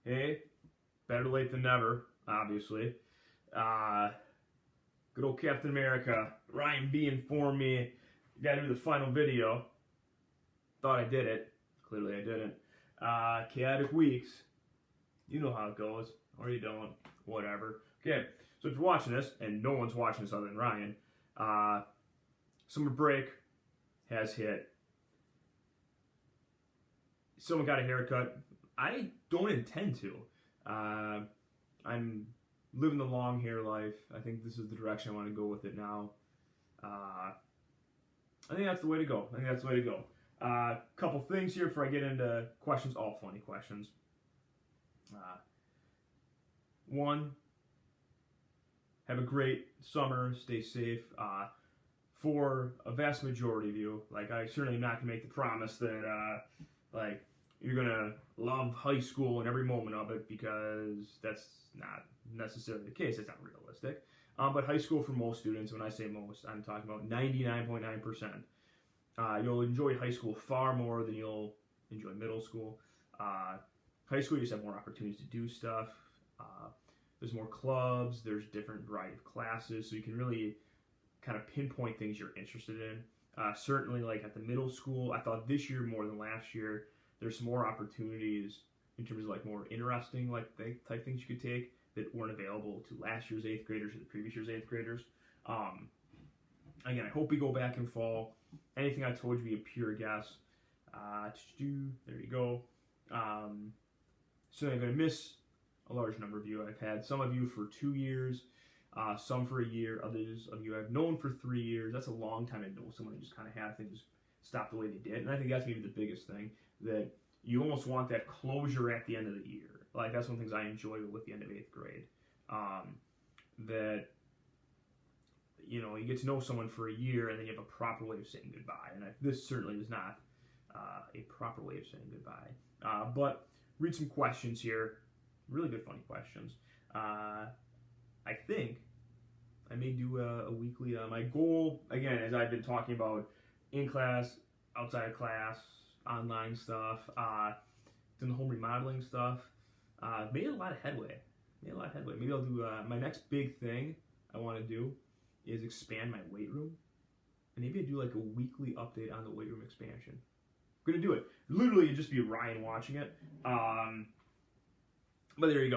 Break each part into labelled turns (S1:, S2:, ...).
S1: Hey, better late than never, obviously. Good old Captain America, Ryan B informed me, gotta do the final video. Thought I did it. Clearly I didn't. Chaotic weeks. You know how it goes. Or you don't. Whatever. Okay, so if you're watching this, and no one's watching this other than Ryan, summer break has hit. Someone got a haircut. I don't intend to. I'm living the long hair life. I think this is the direction I want to go with it now. I think that's the way to go. Couple things here before I get into questions. All funny questions. One, have a great summer. Stay safe. For a vast majority of you, I certainly am not going to make the promise that, you're going to love high school and every moment of it, because that's not necessarily the case. It's not realistic. But high school for most students, when I say most, I'm talking about 99.9%. You'll enjoy high school far more than you'll enjoy middle school. High school, you just have more opportunities to do stuff. There's more clubs. There's different variety of classes, so you can really kind of pinpoint things you're interested in. Certainly, at the middle school, I thought this year more than last year, there's some more opportunities in terms of more interesting type things you could take that weren't available to last year's 8th graders or the previous year's 8th graders. Again, I hope we go back in fall. Anything I told you be a pure guess. There you go. So I'm going to miss a large number of you. I've had some of you for 2 years, some for a year. Others of you I've known for 3 years. That's a long time to know someone who just kind of had things stop the way they did. And I think that's maybe the biggest thing, that you almost want that closure at the end of the year. That's one of the things I enjoy with the end of 8th grade. That, you get to know someone for a year and then you have a proper way of saying goodbye. And this certainly is not a proper way of saying goodbye. But read some questions here. Really good, funny questions. I think I may do a weekly. My goal, again, as I've been talking about, in class, outside of class, online stuff, doing the home remodeling stuff, made a lot of headway. Maybe I'll do my next big thing I want to do is expand my weight room, and maybe I do a weekly update on the weight room expansion. I'm gonna do it. Literally, it'd just be Ryan watching it. But there you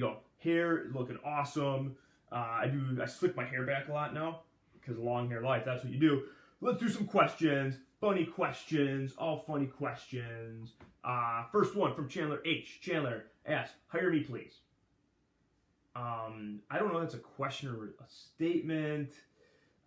S1: go. Hair looking awesome. I slick my hair back a lot now because long hair life. That's what you do. Let's do some questions. Funny questions. All funny questions. First one from Chandler H. Chandler asks, "Hire me, please." I don't know if that's a question or a statement.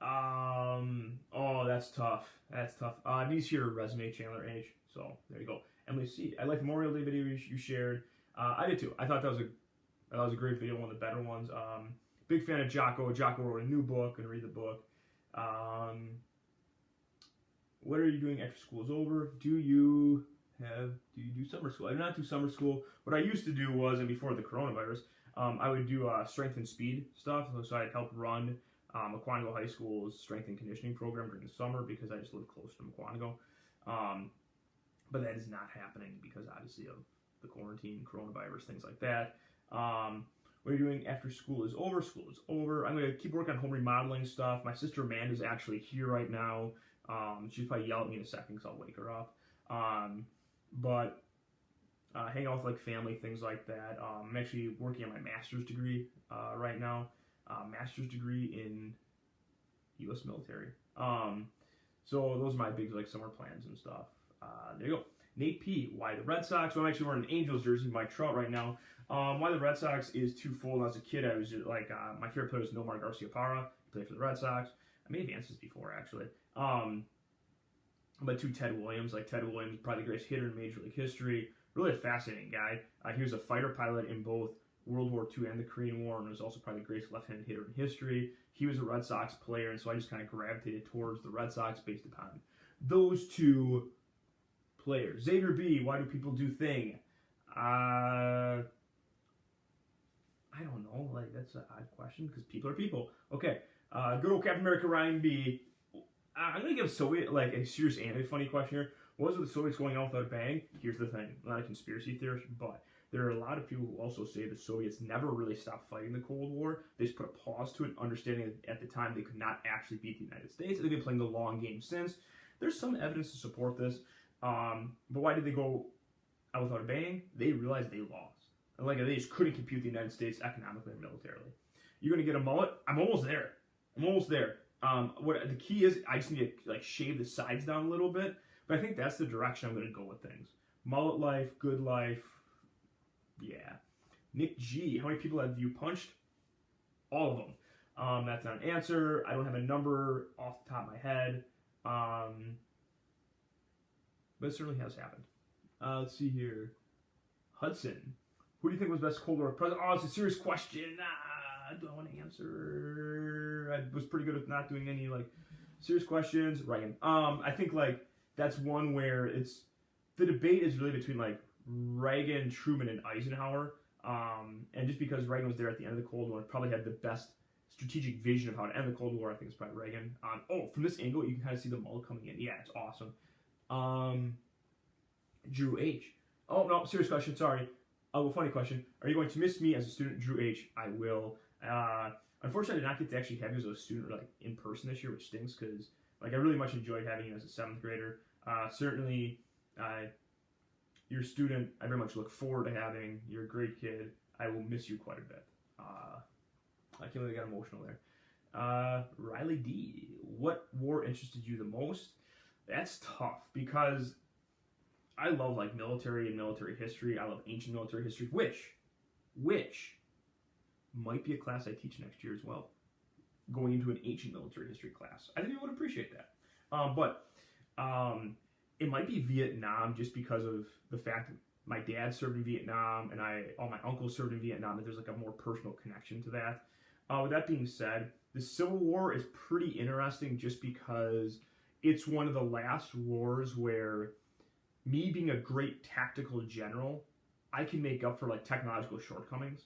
S1: Oh, that's tough. It needs your resume, Chandler H. So there you go. Emily C. I like the Memorial Day video you shared. I did too. I thought that was a great video, one of the better ones. Big fan of Jocko. Jocko wrote a new book. Gonna read the book. What are you doing after school is over? Do you do summer school? I do not do summer school. What I used to do was, and before the coronavirus, I would do strength and speed stuff. So I'd help run Mukwonago High School's strength and conditioning program during the summer because I just live close to Mukwonago. But that is not happening because obviously of the quarantine, coronavirus, things like that. What are you doing after school is over? School is over. I'm going to keep working on home remodeling stuff. My sister Amanda's actually here right now. She's probably yell at me in a second because I'll wake her up. But hang out with family, things like that. I'm actually working on my master's degree right now. Master's degree in U.S. military. So those are my big summer plans and stuff. There you go. Nate P. Why the Red Sox? Well, I'm actually wearing an Angels jersey, my Trout right now. Why the Red Sox is twofold. As a kid, I was just my favorite player was Nomar Garciaparra. He played for the Red Sox. I made advances before actually. But Ted Williams, Ted Williams, probably the greatest hitter in Major League history. Really a fascinating guy. He was a fighter pilot in both World War II and the Korean War, and was also probably the greatest left-handed hitter in history. He was a Red Sox player, and so I just kind of gravitated towards the Red Sox based upon those two players. Xavier B. Why do people do thing? I don't know. That's an odd question because people are people. Okay. Good old Captain America Ryan B. I'm gonna give a serious and a funny question here. What was with the Soviets going out without a bang? Here's the thing. I'm not a conspiracy theorist, but There are a lot of people who also say the Soviets never really stopped fighting the Cold War. They just put a pause to it, understanding that at the time they could not actually beat the United States. They've been playing the long game since. There's some evidence to support this. But why did they go out without a bang? They realized they lost. And like they just couldn't compete the United States economically or militarily. You're gonna get a mullet? I'm almost there. What the key is, I just need to like shave the sides down a little bit. But I think that's the direction I'm gonna go with things. Mullet life, good life. Yeah. Nick G, how many people have you punched? All of them. That's not an answer. I don't have a number off the top of my head. But it certainly has happened. Let's see here. Hudson, who do you think was best Cold War president? Oh, it's a serious question. I don't want to answer. I was pretty good at not doing any like serious questions. Reagan. I think like that's one where it's the debate is really between like Reagan, Truman, and Eisenhower. And just because Reagan was there at the end of the Cold War, probably had the best strategic vision of how to end the Cold War. I think it's probably Reagan. From this angle, you can kind of see the mullet coming in. Yeah, it's awesome. Drew H. Oh no, serious question. Sorry. Oh, funny question. Are you going to miss me as a student, Drew H? I will. Unfortunately, I did not get to actually have you as a student like in person this year, which stinks because like I really much enjoyed having you as a 7th grader. Certainly, your student, I very much look forward to having. You're a great kid. I will miss you quite a bit. I can't believe I got emotional there. Riley D. What war interested you the most? That's tough because I love like military and military history. I love ancient military history, which might be a class I teach next year as well. Going into an ancient military history class. I think you would appreciate that. But it might be Vietnam just because of the fact that my dad served in Vietnam and all my uncles served in Vietnam, and there's like a more personal connection to that. With that being said, the Civil War is pretty interesting just because it's one of the last wars where me being a great tactical general, I can make up for like technological shortcomings.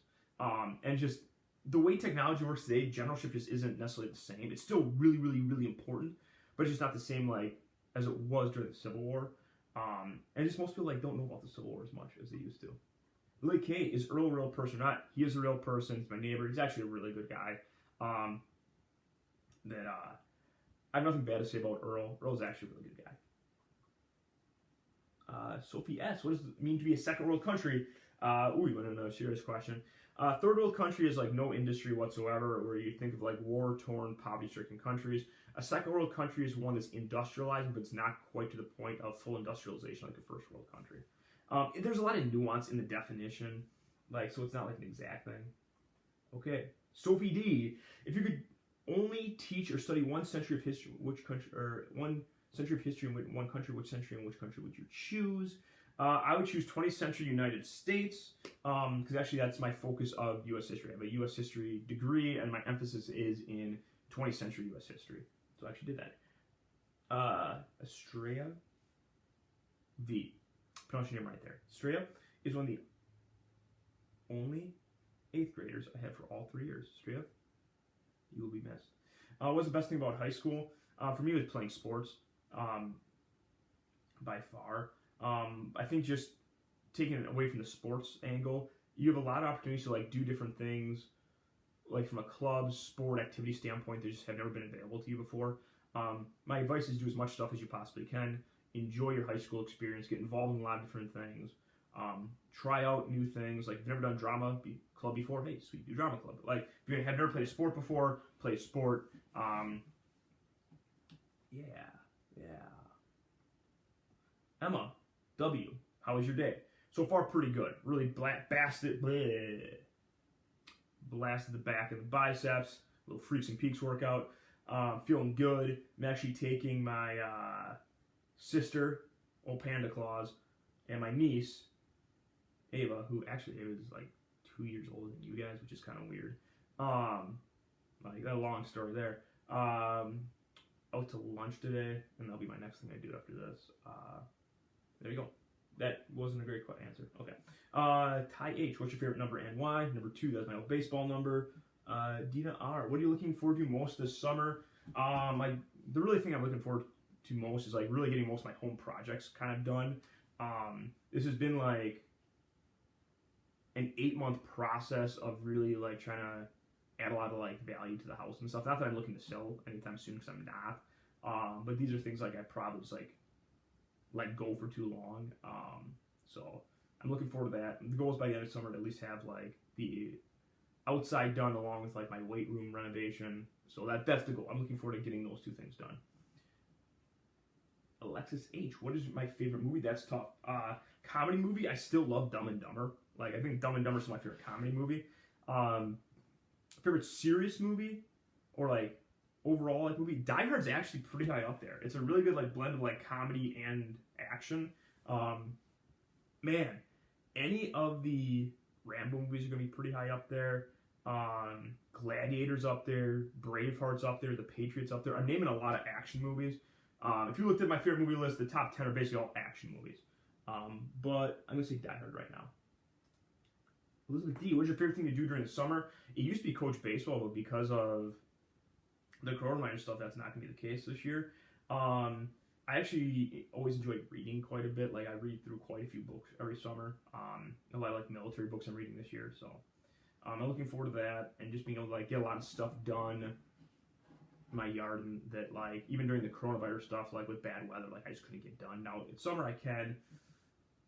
S1: And just the way technology works today, generalship just isn't necessarily the same. It's still really, really, really important, but it's just not the same like as it was during the Civil War. And just most people like don't know about the Civil War as much as they used to. Lily K, is Earl a real person or not? He is a real person. He's my neighbor. He's actually a really good guy. I have nothing bad to say about Earl. Earl's actually a really good guy. Sophie S, what does it mean to be a second world country? You want to know a serious question. Third world country is like no industry whatsoever, where you think of like war-torn, poverty-stricken countries. A second world country is one that's industrialized, but it's not quite to the point of full industrialization like a first world country. There's a lot of nuance in the definition, like so it's not like an exact thing. Okay, Sophie D, if you could only teach or study one century of history, which country, or one century of history in one country, which century and which country would you choose? I would choose 20th century United States, because actually that's my focus of U.S. history. I have a U.S. history degree, and my emphasis is in 20th century U.S. history. So I actually did that. Estrella V. Pronounce your name right there. Estrella is one of the only 8th graders I had for all 3 years. Estrella, you will be missed. What's the best thing about high school? For me, it was playing sports, by far. I think just taking it away from the sports angle, you have a lot of opportunities to like do different things, like from a club, sport, activity standpoint that just have never been available to you before. My advice is do as much stuff as you possibly can. Enjoy your high school experience. Get involved in a lot of different things. Try out new things. Like if you've never done drama club before, hey, sweet, do drama club. Like if you have never played a sport before, play a sport. Yeah. Emma W, how was your day? So far, pretty good. Really blasted the back of the biceps. Little Freaks and Peaks workout. Feeling good. I'm actually taking my sister, old Panda Claus, and my niece, Ava, who actually Ava is like 2 years older than you guys, which is kind of weird. Like a long story there. Out to lunch today, and that'll be my next thing I do after this. There you go. That wasn't a great answer. Okay. Ty H, what's your favorite number and why? Number 2, that's my old baseball number. Dina R, what are you looking forward to most this summer? The really thing I'm looking forward to most is like really getting most of my home projects kind of done. This has been like an 8-month process of really like trying to add a lot of like value to the house and stuff. Not that I'm looking to sell anytime soon, because I'm not. But these are things like I probably just like let go for too long. So I'm looking forward to that. And the goal is by the end of summer to at least have like the outside done along with like my weight room renovation. So that's the goal. I'm looking forward to getting those two things done. Alexis H, what is my favorite movie? That's tough. Comedy movie, I still love Dumb and Dumber. Like, I think Dumb and Dumber is my favorite comedy movie. Favorite serious movie, or like overall like movie, Die Hard's actually pretty high up there. It's a really good like blend of like comedy and action. Man, any of the Rambo movies are gonna be pretty high up there. Gladiator's up there, Braveheart's up there, The Patriot's up there. I'm naming a lot of action movies. If you looked at my favorite movie list, the top 10 are basically all action movies. But I'm going to say Die Hard right now. Elizabeth D, what's your favorite thing to do during the summer? It used to be coach baseball, but because of the coronavirus stuff, that's not going to be the case this year. I actually always enjoy reading quite a bit. Like, I read through quite a few books every summer. A lot of like military books I'm reading this year. So I'm looking forward to that, and just being able to like get a lot of stuff done my yard, and that like even during the coronavirus stuff, like with bad weather, like I just couldn't get done. Now in summer I can.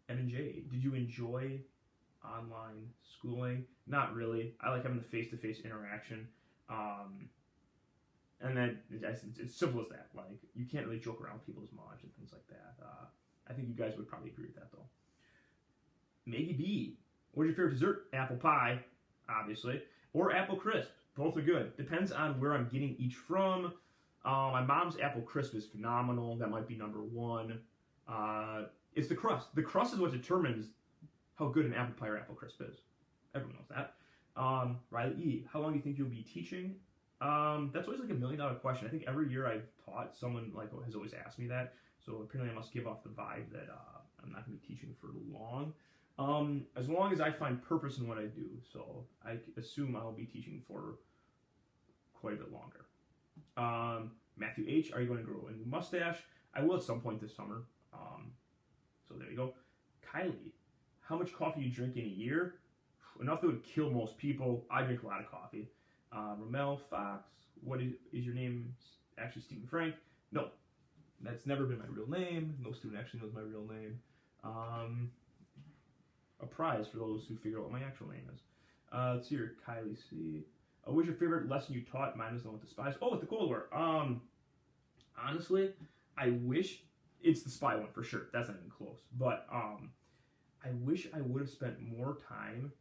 S1: M and J, did you enjoy online schooling? Not really. I like having the face-to-face interaction, and then it's simple as that. Like, you can't really joke around with people as much and things like that. I think you guys would probably agree with that though. Maggie B, what's your favorite dessert? Apple pie, obviously, or apple crisp. Both are good. Depends on where I'm getting each from. My mom's apple crisp is phenomenal. That might be number one. It's the crust. The crust is what determines how good an apple pie or apple crisp is. Everyone knows that. Riley E, how long do you think you'll be teaching? That's always like $1 million question. I think every year I've taught, someone like has always asked me that. So apparently I must give off the vibe that I'm not going to be teaching for long. As long as I find purpose in what I do. So I assume I'll be teaching for quite a bit longer. Matthew H, are you going to grow a new mustache? I will at some point this summer. So there you go. Kylie, how much coffee do you drink in a year? Enough that would kill most people. I drink a lot of coffee. Ramel Fox, what is your name? Actually Stephen Frank? No, that's never been my real name. No student actually knows my real name. A prize for those who figure out what my actual name is. Let's see here, Kylie C. What's your favorite lesson you taught? Mine is the one with the spies. Oh, with the Cold War. Honestly, I wish it's the spy one for sure. That's not even close. But I wish I would have spent more time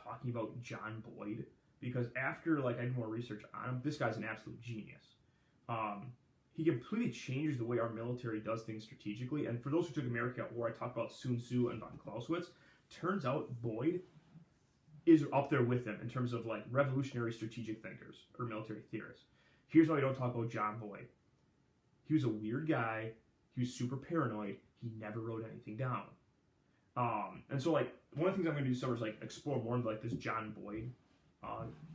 S1: talking about John Boyd, because after like I did more research on him, this guy's an absolute genius. He completely changed the way our military does things strategically. And for those who took America at War, I talked about Sun Tzu and von Clausewitz. Turns out Boyd is up there with them in terms of like revolutionary strategic thinkers or military theorists. Here's why we don't talk about John Boyd. He was a weird guy. He was super paranoid. He never wrote anything down. And so like one of the things I'm going to do this summer is like explore more into like this John Boyd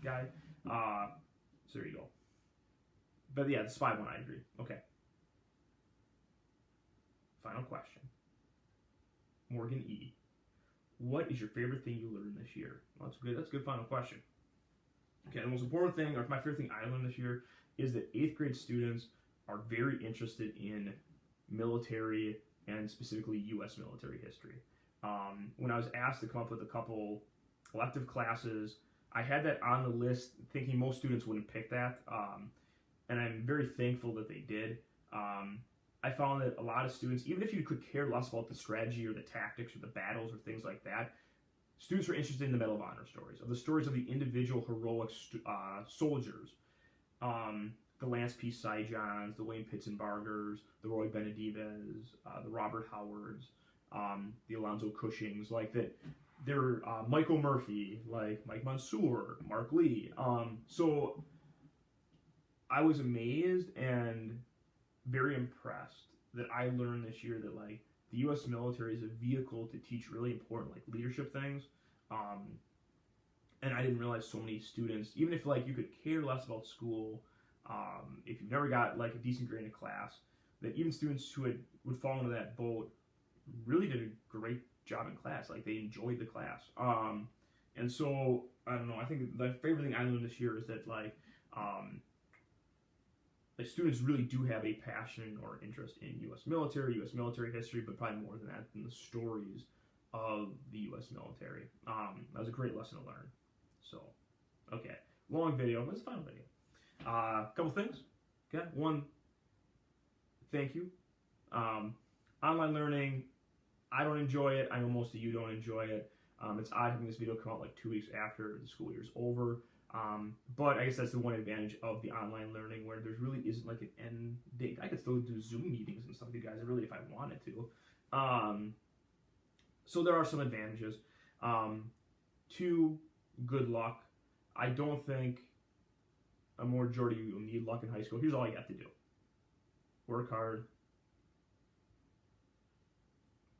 S1: guy. So there you go. But yeah, the spy one, I agree. Okay. Final question. Morgan E. What is your favorite thing you learned this year? Well, that's good. That's a good final question. Okay, the most important thing, or my favorite thing I learned this year, is that 8th grade students are very interested in military and specifically U.S. military history. When I was asked to come up with a couple elective classes, I had that on the list thinking most students wouldn't pick that. And I'm very thankful that they did. I found that a lot of students, even if you could care less about the strategy or the tactics or the battles or things like that, students were interested in the Medal of Honor stories, of the stories of the individual heroic soldiers. The Lance P. Cy Johns, the Wayne Pitzenbargers, the Roy Benavides, the Robert Howards, the Alonzo Cushings, like that. They're Michael Murphy, like Mike Mansour, Mark Lee. So I was amazed and very impressed that I learned this year that like the U.S. military is a vehicle to teach really important like leadership things. And I didn't realize so many students, even if like you could care less about school, if you've never got like a decent grade in class, that even students who would fall into that boat really did a great job in class. Like they enjoyed the class. And so, I don't know, I think the favorite thing I learned this year is that, like students really do have a passion or interest in U.S. military history, but probably more than that, in the stories of the U.S. military. That was a great lesson to learn. So, okay, long video, but it's a final video. Couple things. Okay, one, thank you. Online learning, I don't enjoy it. I know most of you don't enjoy it. It's odd having this video come out like 2 weeks after the school year's over. But I guess that's the one advantage of the online learning, where there really isn't like an end date. I could still do Zoom meetings and stuff with you guys, really, if I wanted to. So there are some advantages. Two, good luck. I don't think a majority of you will need luck in high school. Here's all you have to do. Work hard.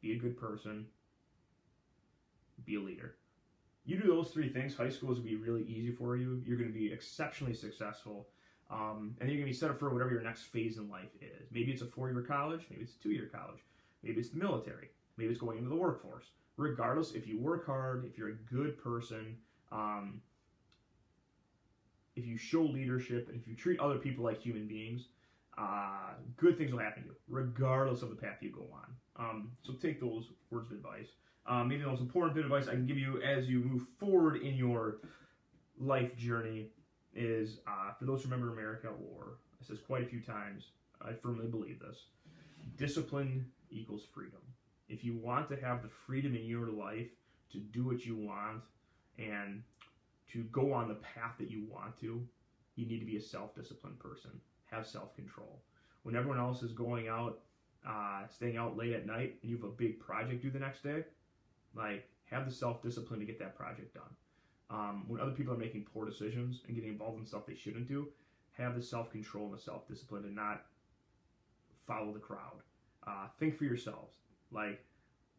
S1: Be a good person. Be a leader. You do those 3 things, high school is going to be really easy for you. You're going to be exceptionally successful. And you're going to be set up for whatever your next phase in life is. Maybe it's a 4-year college. Maybe it's a 2-year college. Maybe it's the military. Maybe it's going into the workforce. Regardless, if you work hard, if you're a good person, if you show leadership, and if you treat other people like human beings, good things will happen to you, regardless of the path you go on. So take those words of advice. Maybe the most important bit of advice I can give you as you move forward in your life journey is, for those who remember America at War, I says quite a few times, I firmly believe this, discipline equals freedom. If you want to have the freedom in your life to do what you want and to go on the path that you want to, you need to be a self-disciplined person. Have self-control. When everyone else is going out, staying out late at night, and you have a big project due the next day, like, have the self-discipline to get that project done. When other people are making poor decisions and getting involved in stuff they shouldn't do, have the self-control and the self-discipline to not follow the crowd. Think for yourselves. Like,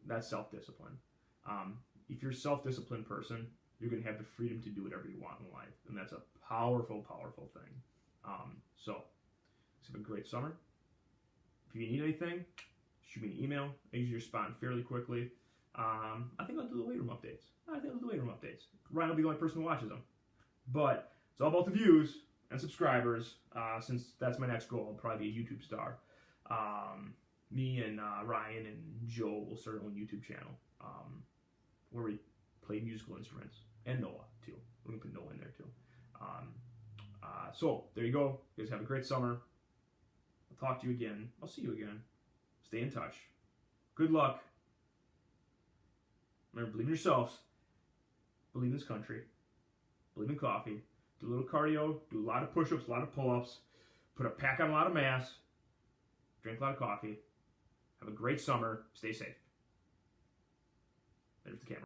S1: that's self-discipline. If you're a self-disciplined person, you're going to have the freedom to do whatever you want in life. And that's a powerful, powerful thing. So, have a great summer. If you need anything, shoot me an email. I usually respond fairly quickly. I think I'll do the weight room updates. Ryan will be the only person who watches them. But it's all about the views and subscribers. Since that's my next goal, I'll probably be a YouTube star. Me and Ryan and Joe will start our own YouTube channel where we play musical instruments. And Noah, too. We're going to put Noah in there, too. So, there you go. You guys have a great summer. I'll talk to you again. I'll see you again. Stay in touch. Good luck. Remember, believe in yourselves. Believe in this country. Believe in coffee. Do a little cardio. Do a lot of push-ups, a lot of pull-ups. Pack on a lot of mass. Drink a lot of coffee. Have a great summer. Stay safe. There's the camera.